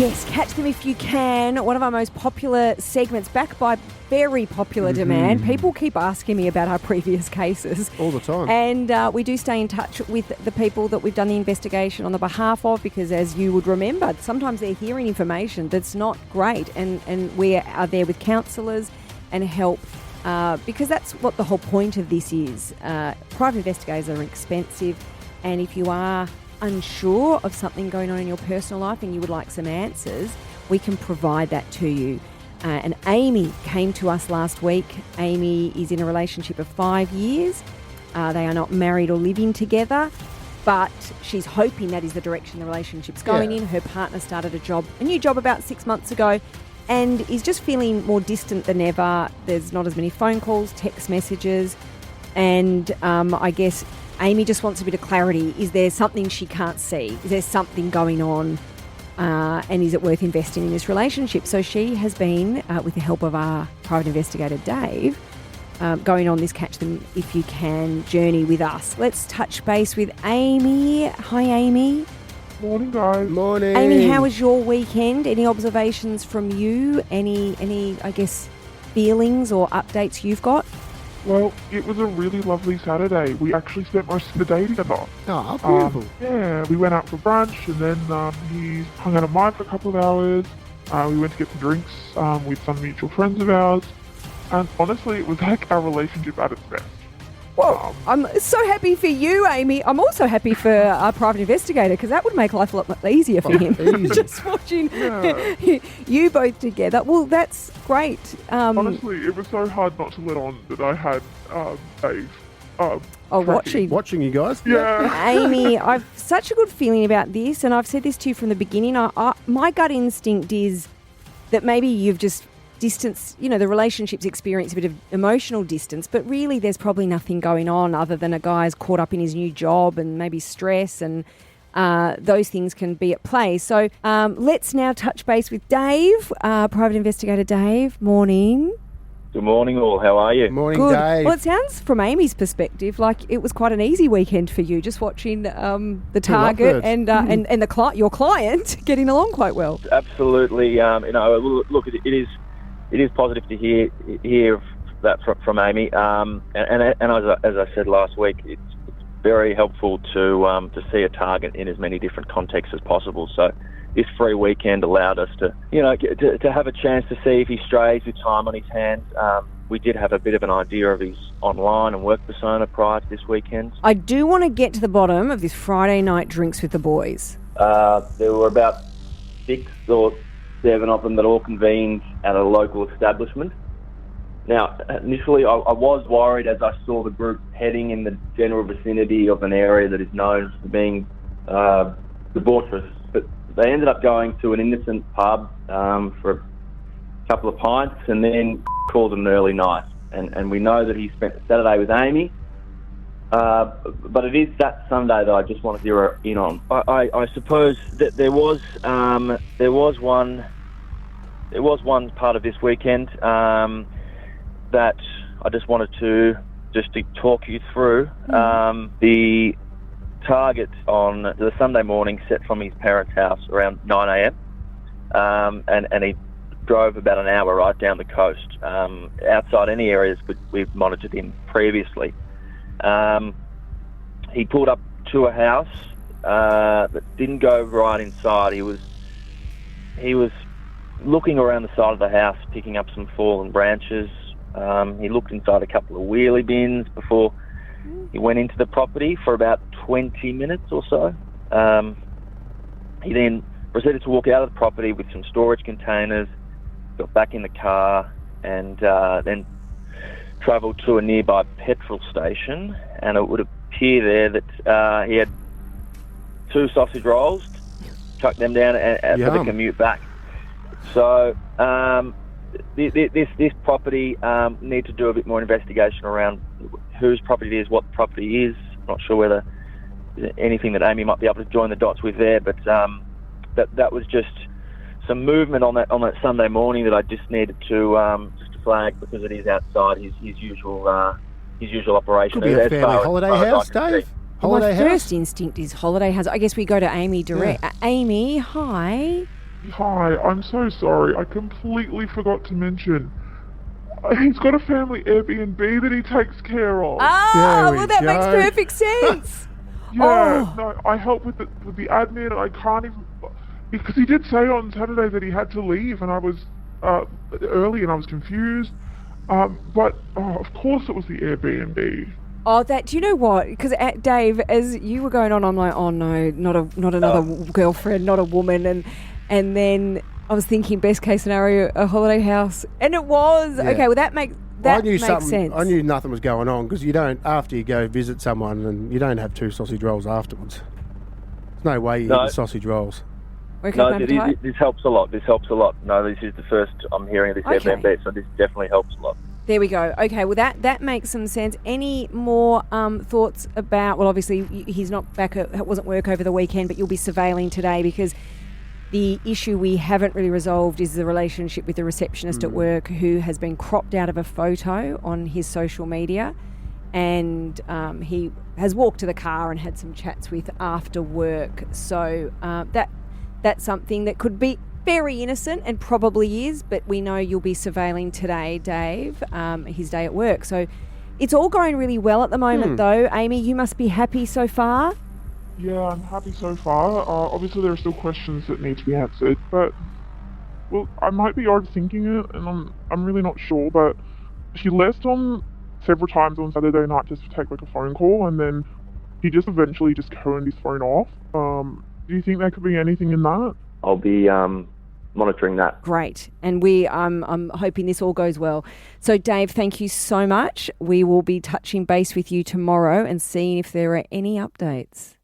Yes, Catch Them If You Can, one of our most popular segments, backed by very popular demand. People keep asking me about our previous cases. All the time. And we do stay in touch with the people that we've done the investigation on the behalf of, because as you would remember, sometimes they're hearing information that's not great, and we are there with counsellors and help, because that's what the whole point of this is. Private investigators are expensive, and if you are unsure of something going on in your personal life and you would like some answers, we can provide that to you. And Amy came to us last week. Amy is in a relationship of 5 years. They are not married or living together, but she's hoping that is the direction the relationship's going in. Her partner started a new job about 6 months ago, and is just feeling more distant than ever. There's not as many phone calls, text messages, and I guess Amy just wants a bit of clarity. Is there something she can't see? Is there something going on? And is it worth investing in this relationship? So she has been, with the help of our private investigator, Dave, going on this Catch Them If You Can journey with us. Let's touch base with Amy. Hi, Amy. Morning, guys. Morning. Amy, how was your weekend? Any observations from you? Any, I guess, feelings or updates you've got? Well, it was a really lovely Saturday. We actually spent most of the day together. Oh, beautiful. Yeah, we went out for brunch, and then he hung out at mine for a couple of hours. We went to get some drinks with some mutual friends of ours. And honestly, it was like our relationship at its best. Well, I'm so happy for you, Amy. I'm also happy for our private investigator, because that would make life a lot easier for him. Easy. Just watching you both together. Well, that's great. Honestly, it was so hard not to let on that I had Dave. Watching you guys. Yeah. Amy, I've such a good feeling about this, and I've said this to you from the beginning. My gut instinct is that maybe you've just distance, the relationship's experienced a bit of emotional distance, but really there's probably nothing going on other than a guy's caught up in his new job and maybe stress, and those things can be at play. So let's now touch base with Dave, private investigator Dave. Morning. Good morning, all. How are you? Morning, Good. Dave. Well, it sounds from Amy's perspective like it was quite an easy weekend for you, just watching the target and your client getting along quite well. Absolutely. Look, it is positive to hear that from Amy. And as I said last week, it's very helpful to see a target in as many different contexts as possible. So this free weekend allowed us to have a chance to see if he strays with time on his hands. We did have a bit of an idea of his online and work persona prior to this weekend. I do want to get to the bottom of this Friday night drinks with the boys. There were about 6 or 7 of them that all convened at a local establishment. Now, initially, I was worried as I saw the group heading in the general vicinity of an area that is known for being debaucherous, but they ended up going to an innocent pub for a couple of pints, and then called it an early night. And we know that he spent the Saturday with Amy, but it is that Sunday that I just want to zero in on. I suppose that there was one part of this weekend that I just wanted to talk you through. The target on the Sunday morning set from his parents' house around 9 a.m. And he drove about an hour right down the coast, outside any areas we've monitored him previously. He pulled up to a house that didn't go right inside. He was looking around the side of the house, picking up some fallen branches. He looked inside a couple of wheelie bins before he went into the property for about 20 minutes or so. He then proceeded to walk out of the property with some storage containers, got back in the car, and then travelled to a nearby petrol station. And it would appear there that he had 2 sausage rolls, chucked them down for the commute back. So this property need to do a bit more investigation around whose property it is, what the property is. I'm not sure whether there's anything that Amy might be able to join the dots with there, but that was just some movement on that Sunday morning that I just needed to flag, because it is outside his usual operation. Could be a family holiday house, Dave. My first instinct is holiday house. I guess we go to Amy direct. Yeah. Amy, hi. Hi, I'm so sorry. I completely forgot to mention. He's got a family Airbnb that he takes care of. Ah, well, that go. makes perfect sense. Yeah, Oh. no, I help with the admin, and I can't even, because he did say on Saturday that he had to leave, and I was early, and I was confused. But of course it was the Airbnb. Oh, do you know what? Because Dave, as you were going on, I'm like, oh no, not another girlfriend, not a woman, and then I was thinking, best case scenario, a holiday house, and it was. Yeah. Okay, well that makes sense. I knew nothing was going on because you don't, after you go visit someone, and you don't have 2 sausage rolls afterwards. There's no way you eat the sausage rolls. No, this helps a lot. No, this is the first I'm hearing of this Airbnb, so this definitely helps a lot. There we go. Okay, well that makes some sense. Any more thoughts about? Well, obviously he's not back. It wasn't work over the weekend, but you'll be surveilling today because the issue we haven't really resolved is the relationship with the receptionist at work, who has been cropped out of a photo on his social media, and he has walked to the car and had some chats with after work. So that's something that could be very innocent and probably is, but we know you'll be surveilling today, Dave, his day at work. So it's all going really well at the moment, though. Amy, you must be happy so far. Yeah, I'm happy so far. Obviously, there are still questions that need to be answered, but well, I might be overthinking it, and I'm really not sure. But he left on several times on Saturday night just to take like a phone call, and then he just eventually just turned his phone off. Do you think there could be anything in that? I'll be monitoring that. Great, and I'm hoping this all goes well. So, Dave, thank you so much. We will be touching base with you tomorrow and seeing if there are any updates.